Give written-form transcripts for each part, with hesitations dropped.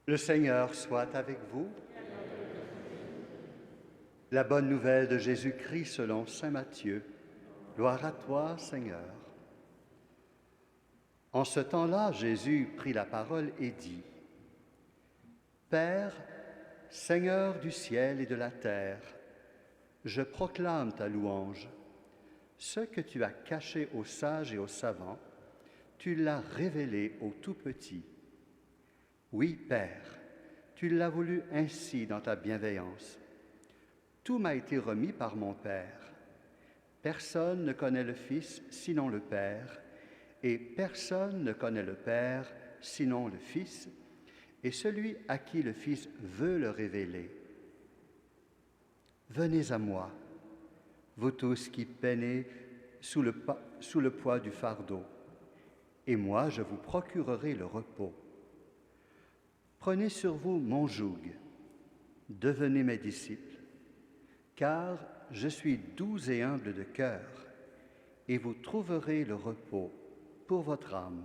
Le Seigneur soit avec vous. La bonne nouvelle de Jésus-Christ selon saint Matthieu. Gloire à toi, Seigneur. En ce temps-là, Jésus prit la parole et dit : Père, Seigneur du ciel et de la terre, je proclame ta louange. Ce que tu as caché aux sages et aux savants, tu l'as révélé aux tout-petits. Oui, Père, tu l'as voulu ainsi dans ta bienveillance. Tout m'a été remis par mon Père. Personne ne connaît le Fils sinon le Père, et personne ne connaît le Père sinon le Fils, et celui à qui le Fils veut le révéler. Venez à moi, vous tous qui peinez sous le poids du fardeau, et moi je vous procurerai le repos. Prenez sur vous mon joug, devenez mes disciples, car je suis doux et humble de cœur, et vous trouverez le repos pour votre âme.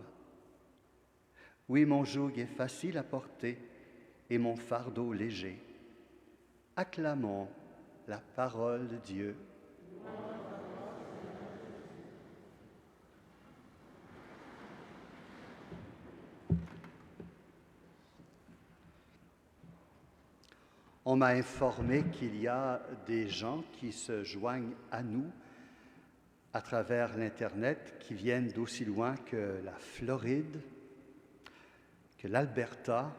Oui, mon joug est facile à porter, et mon fardeau léger. Acclamons la parole de Dieu. On m'a informé qu'il y a des gens qui se joignent à nous à travers l'Internet, qui viennent d'aussi loin que la Floride, que l'Alberta,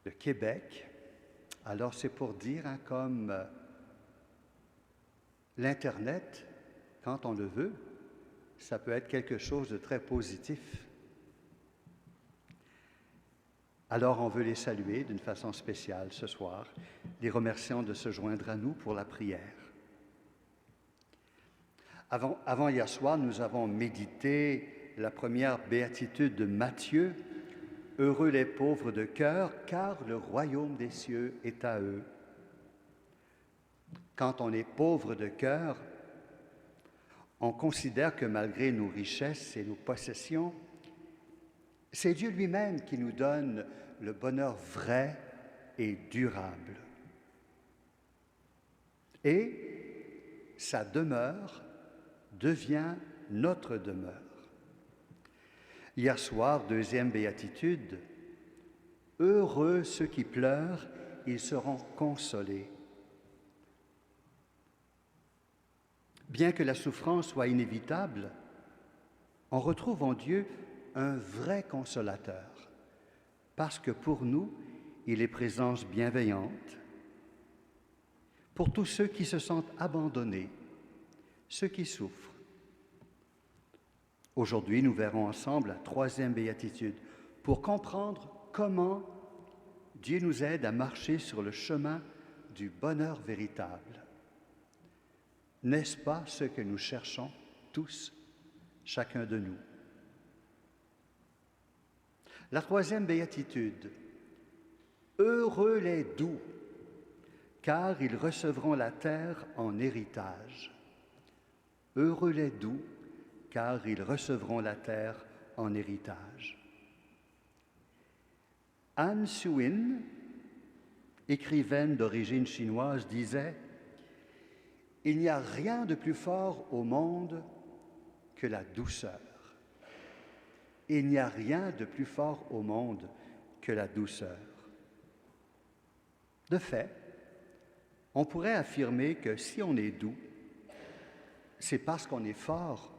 le Québec. Alors c'est pour dire, comme l'Internet, quand on le veut, ça peut être quelque chose de très positif. Alors on veut les saluer d'une façon spéciale ce soir, les remerciant de se joindre à nous pour la prière. Avant hier soir, nous avons médité la première béatitude de Matthieu. Heureux les pauvres de cœur, car le royaume des cieux est à eux. Quand on est pauvre de cœur, on considère que malgré nos richesses et nos possessions, c'est Dieu lui-même qui nous donne le bonheur vrai et durable. Et sa demeure devient notre demeure. Hier soir, deuxième béatitude, heureux ceux qui pleurent, ils seront consolés. Bien que la souffrance soit inévitable, on retrouve en Dieu un vrai consolateur, parce que pour nous, il est présence bienveillante. Pour tous ceux qui se sentent abandonnés, ceux qui souffrent. Aujourd'hui, nous verrons ensemble la troisième béatitude pour comprendre comment Dieu nous aide à marcher sur le chemin du bonheur véritable. N'est-ce pas ce que nous cherchons tous, chacun de nous? La troisième béatitude. Heureux les doux, car ils recevront la terre en héritage. Heureux les doux, car ils recevront la terre en héritage. Han Suin, écrivaine d'origine chinoise, disait « Il n'y a rien de plus fort au monde que la douceur. Il n'y a rien de plus fort au monde que la douceur. » De fait, on pourrait affirmer que si on est doux, c'est parce qu'on est fort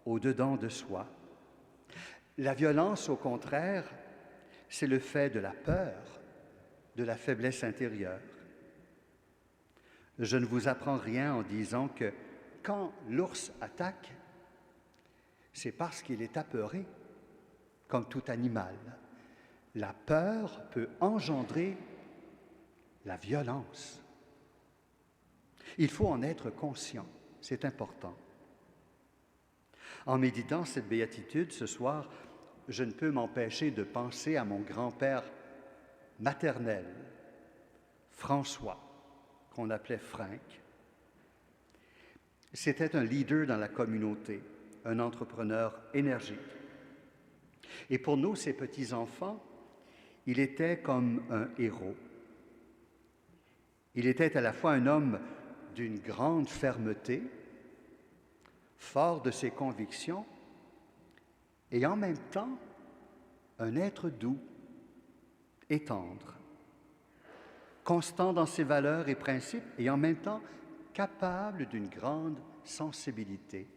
au-dedans de soi. La violence, au contraire, c'est le fait de la peur, de la faiblesse intérieure. Je ne vous apprends rien en disant que quand l'ours attaque, c'est parce qu'il est apeuré, comme tout animal. La peur peut engendrer la violence. Il faut en être conscient, c'est important. En méditant cette béatitude ce soir, je ne peux m'empêcher de penser à mon grand-père maternel, François, qu'on appelait Frank. C'était un leader dans la communauté, un entrepreneur énergique. Et pour nous, ses petits-enfants, Il était comme un héros. Il était à la fois un homme d'une grande fermeté, fort de ses convictions, et en même temps un être doux et tendre, constant dans ses valeurs et principes et en même temps capable d'une grande sensibilité.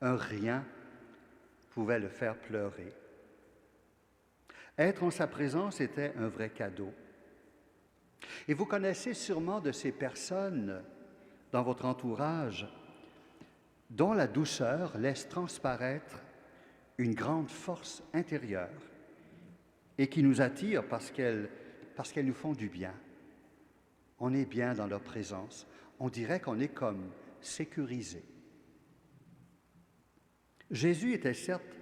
Un rien pouvait le faire pleurer. Être en sa présence était un vrai cadeau. Et vous connaissez sûrement de ces personnes dans votre entourage dont la douceur laisse transparaître une grande force intérieure et qui nous attirent parce qu'elles nous font du bien. On est bien dans leur présence. On dirait qu'on est comme sécurisé. Jésus était certes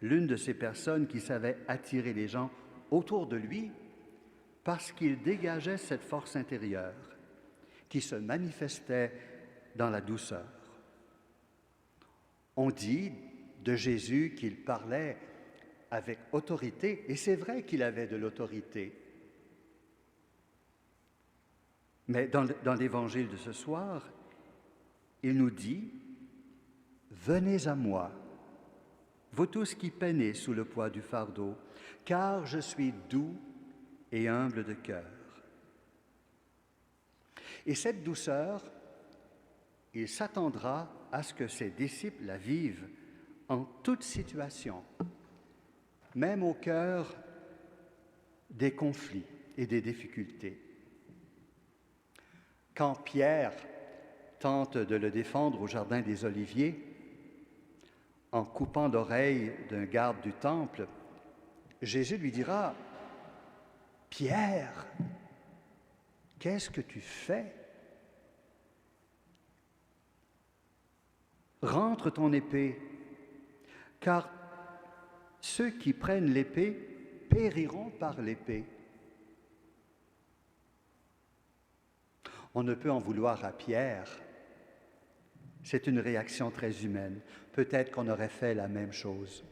l'une de ces personnes qui savait attirer les gens autour de lui parce qu'il dégageait cette force intérieure qui se manifestait dans la douceur. On dit de Jésus qu'il parlait avec autorité, et c'est vrai qu'il avait de l'autorité. Mais dans l'évangile de ce soir, il nous dit « Venez à moi, vous tous qui peinez sous le poids du fardeau, car je suis doux et humble de cœur. » Et cette douceur, il s'attendra à ce que ses disciples la vivent en toute situation, même au cœur des conflits et des difficultés. Quand Pierre tente de le défendre au jardin des Oliviers, en coupant l'oreille d'un garde du temple, Jésus lui dira « Pierre, qu'est-ce que tu fais? Rentre ton épée, car ceux qui prennent l'épée périront par l'épée. » On ne peut en vouloir à Pierre. C'est une réaction très humaine. Peut-être qu'on aurait fait la même chose.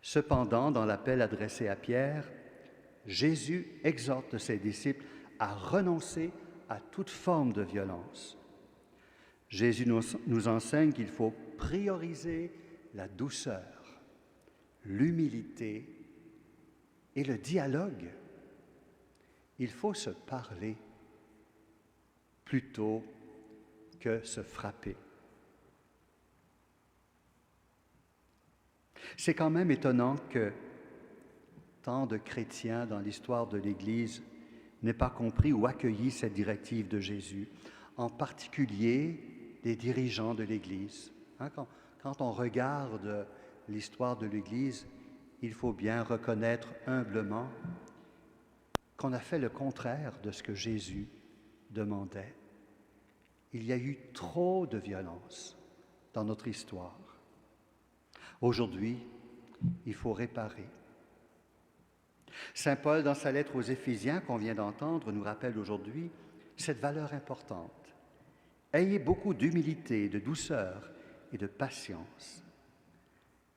Cependant, dans l'appel adressé à Pierre, Jésus exhorte ses disciples à renoncer à toute forme de violence. Jésus nous enseigne qu'il faut prioriser la douceur, l'humilité et le dialogue. Il faut se parler plutôt que se frapper. C'est quand même étonnant que tant de chrétiens dans l'histoire de l'Église n'aient pas compris ou accueilli cette directive de Jésus, en particulier les dirigeants de l'Église. Quand on regarde l'histoire de l'Église, il faut bien reconnaître humblement qu'on a fait le contraire de ce que Jésus demandait. Il y a eu trop de violence dans notre histoire. Aujourd'hui, il faut réparer. Saint Paul, dans sa lettre aux Éphésiens qu'on vient d'entendre, nous rappelle aujourd'hui cette valeur importante. Ayez beaucoup d'humilité, de douceur et de patience.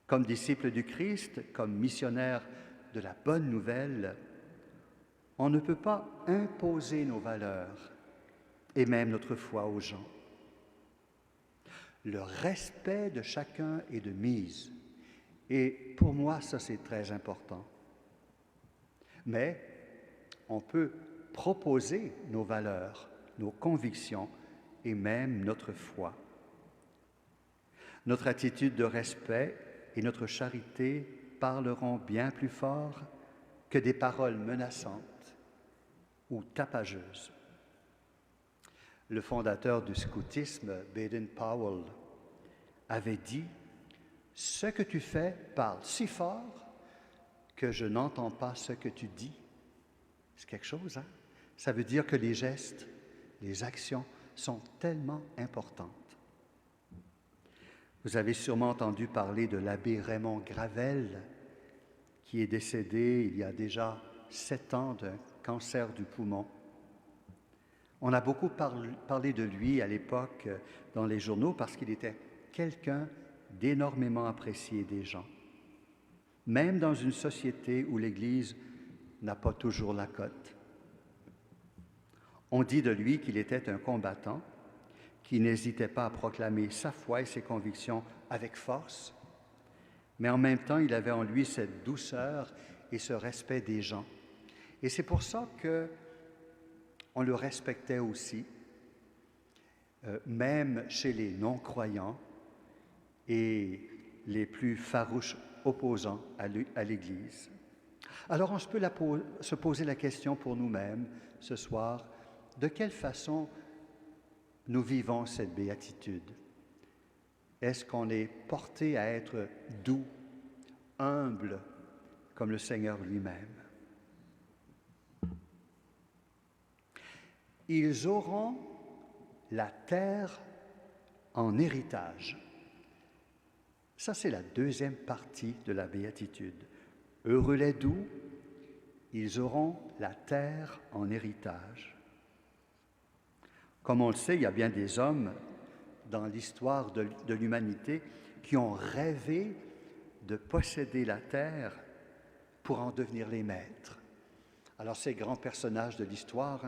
Comme disciples du Christ, comme missionnaires de la bonne nouvelle, on ne peut pas imposer nos valeurs et même notre foi aux gens. Le respect de chacun est de mise. Et pour moi, ça c'est très important. Mais on peut proposer nos valeurs, nos convictions et même notre foi. Notre attitude de respect et notre charité parleront bien plus fort que des paroles menaçantes ou tapageuses. Le fondateur du scoutisme, Baden-Powell, avait dit « Ce que tu fais parle si fort que je n'entends pas ce que tu dis. » C'est quelque chose, hein? Ça veut dire que les gestes, les actions sont tellement importantes. Vous avez sûrement entendu parler de l'abbé Raymond Gravel, qui est décédé il y a déjà 7 ans d'un cancer du poumon. On a beaucoup parlé de lui à l'époque dans les journaux parce qu'il était quelqu'un d'énormément apprécié des gens. même dans une société où l'Église n'a pas toujours la cote. On dit de lui qu'il était un combattant, qui n'hésitait pas à proclamer sa foi et ses convictions avec force, mais en même temps, il avait en lui cette douceur et ce respect des gens. Et c'est pour ça qu'on le respectait aussi, même chez les non-croyants et les plus farouches opposants à l'Église. Alors on peut se poser la question pour nous-mêmes ce soir, de quelle façon nous vivons cette béatitude? Est-ce qu'on est porté à être doux, humble, comme le Seigneur lui-même? Ils auront la terre en héritage. Ça, c'est la deuxième partie de la béatitude. Heureux les doux, ils auront la terre en héritage. Comme on le sait, il y a bien des hommes dans l'histoire de l'humanité qui ont rêvé de posséder la terre pour en devenir les maîtres. Alors ces grands personnages de l'histoire,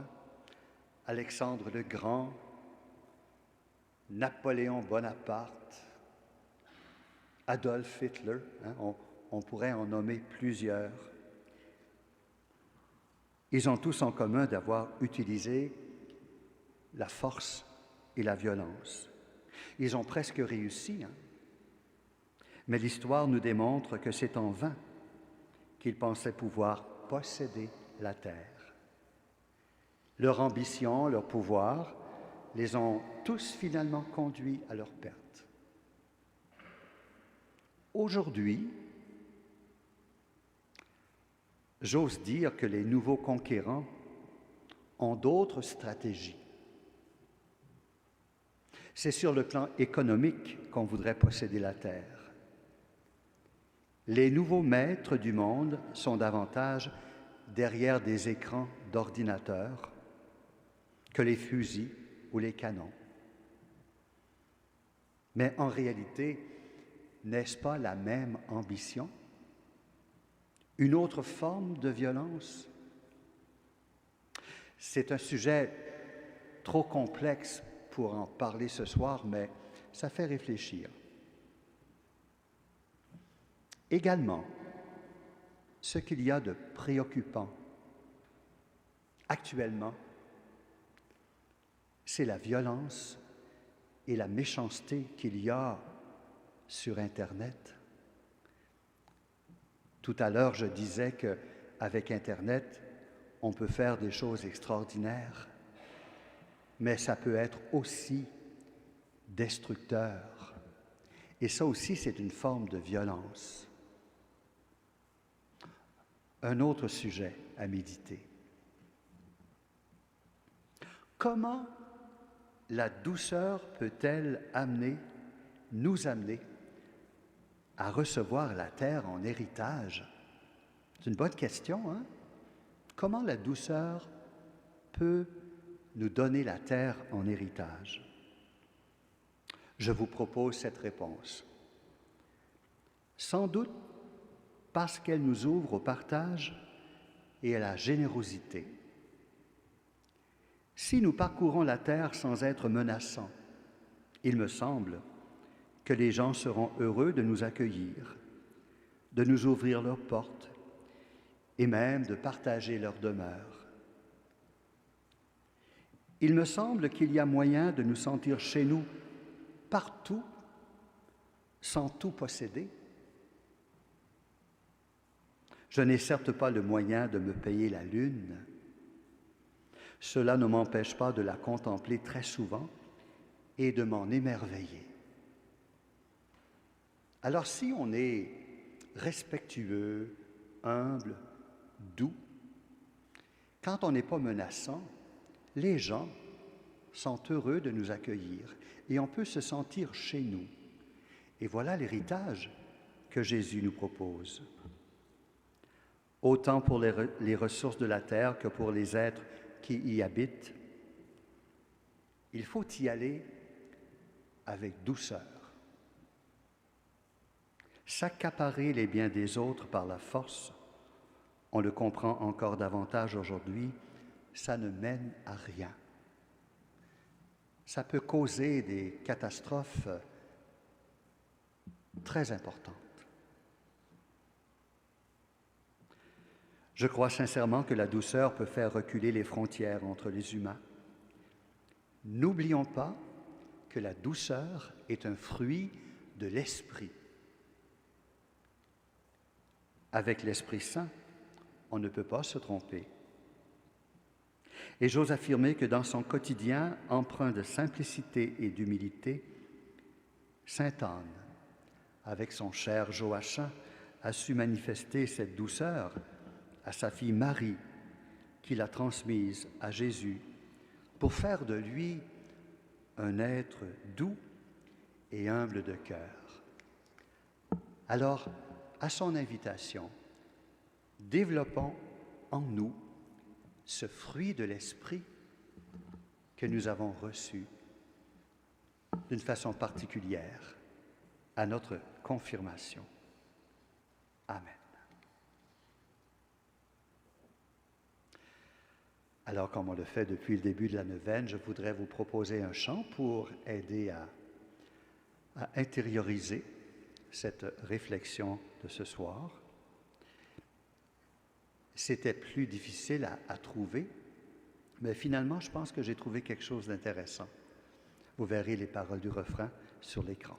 Alexandre le Grand, Napoléon Bonaparte, Adolf Hitler, on pourrait en nommer plusieurs. Ils ont tous en commun d'avoir utilisé la force et la violence. Ils ont presque réussi, mais l'histoire nous démontre que c'est en vain qu'ils pensaient pouvoir posséder la terre. Leur ambition, leur pouvoir, les ont tous finalement conduits à leur perte. Aujourd'hui, j'ose dire que les nouveaux conquérants ont d'autres stratégies. C'est sur le plan économique qu'on voudrait posséder la terre. Les nouveaux maîtres du monde sont davantage derrière des écrans d'ordinateur que les fusils ou les canons. Mais en réalité, n'est-ce pas la même ambition? Une autre forme de violence? C'est un sujet trop complexe pour en parler ce soir, mais ça fait réfléchir. Également, ce qu'il y a de préoccupant actuellement, c'est la violence et la méchanceté qu'il y a sur Internet. Tout à l'heure, je disais qu'avec Internet, on peut faire des choses extraordinaires, mais ça peut être aussi destructeur. Et ça aussi, c'est une forme de violence. Un autre sujet à méditer. Comment la douceur peut-elle nous amener à recevoir la terre en héritage? C'est une bonne question, hein? Comment la douceur peut nous donner la terre en héritage? Je vous propose cette réponse. Sans doute parce qu'elle nous ouvre au partage et à la générosité. Si nous parcourons la terre sans être menaçants, il me semble que les gens seront heureux de nous accueillir, de nous ouvrir leurs portes et même de partager leur demeure. Il me semble qu'il y a moyen de nous sentir chez nous partout, sans tout posséder. Je n'ai certes pas le moyen de me payer la lune. Cela ne m'empêche pas de la contempler très souvent et de m'en émerveiller. Alors si on est respectueux, humble, doux, quand on n'est pas menaçant, les gens sont heureux de nous accueillir et on peut se sentir chez nous. Et voilà l'héritage que Jésus nous propose. Autant pour les ressources de la terre que pour les êtres qui y habitent, il faut y aller avec douceur. S'accaparer les biens des autres par la force, on le comprend encore davantage aujourd'hui, ça ne mène à rien. Ça peut causer des catastrophes très importantes. Je crois sincèrement que la douceur peut faire reculer les frontières entre les humains. N'oublions pas que la douceur est un fruit de l'Esprit. Avec l'Esprit Saint, on ne peut pas se tromper. Et j'ose affirmer que dans son quotidien empreint de simplicité et d'humilité, sainte Anne, avec son cher Joachim, a su manifester cette douceur à sa fille Marie, qui l'a transmise à Jésus, pour faire de lui un être doux et humble de cœur. Alors, à son invitation, développons en nous ce fruit de l'Esprit que nous avons reçu d'une façon particulière à notre confirmation. Amen. Alors, comme on le fait depuis le début de la neuvaine, je voudrais vous proposer un chant pour aider à intérioriser cette réflexion de ce soir. C'était plus difficile à trouver, mais finalement, je pense que j'ai trouvé quelque chose d'intéressant. Vous verrez les paroles du refrain sur l'écran.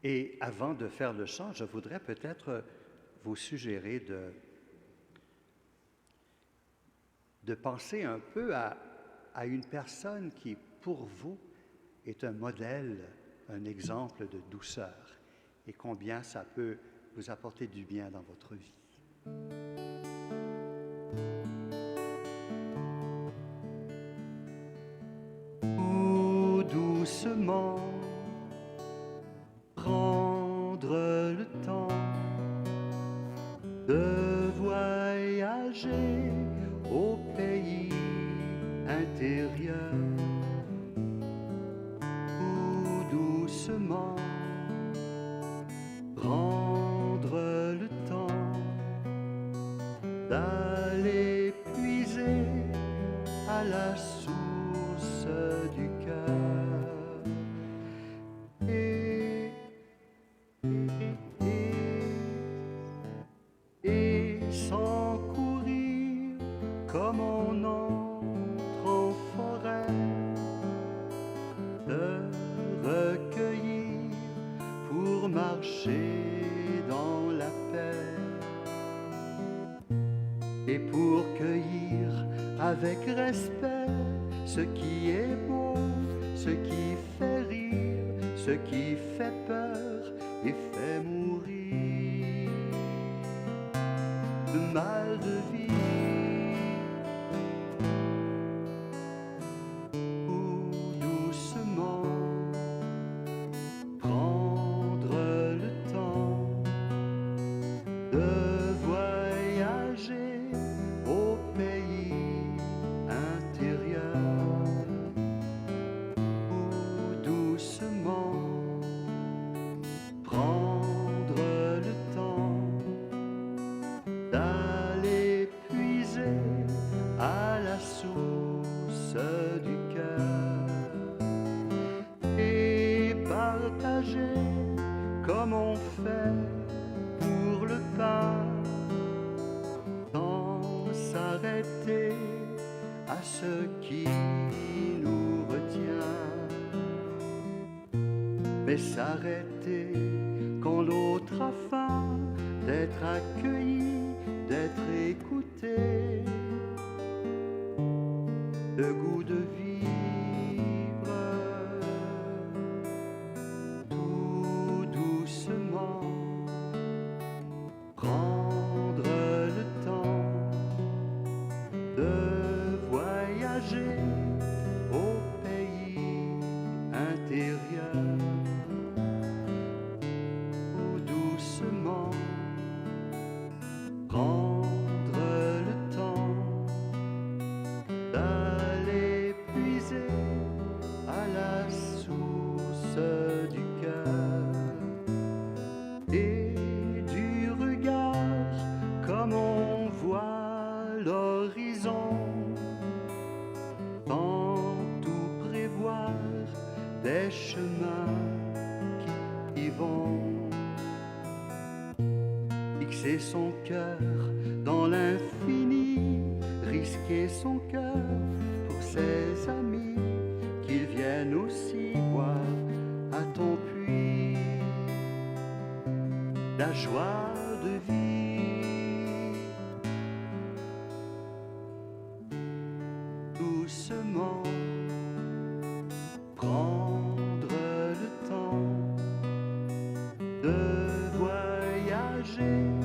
Et avant de faire le chant, je voudrais peut-être vous suggérer de penser un peu à une personne qui, pour vous, est un modèle, un exemple de douceur, et combien ça peut vous apporter du bien dans votre vie. Tout doucement, prendre le temps de voyager au pays intérieur, tout doucement, prendre le temps d'aller puiser à la source du cœur. Et sans courir comme on entre en forêt, de recueillir pour marcher dans la paix et pour cueillir avec respect ce qui est beau, ce qui fait rire, ce qui fait peur et fait mourir de mal de vie. Ou doucement, prendre le temps de voyager au pays intérieur. Ou doucement, prendre le temps d'aller puiser à la source du cœur et partager comme on fait pour le pain, sans s'arrêter à ce qui nous retient, mais s'arrêter quand l'autre a faim, d'être accueilli, d'être écouté, le goût de vivre, tout doucement, prendre le temps de voyager au pays intérieur. y vont. Fixer son cœur dans l'infini, risquer son cœur pour ses amis, qu'ils viennent aussi boire à ton puits la joie de vie. Doucement, prendre le temps de voyager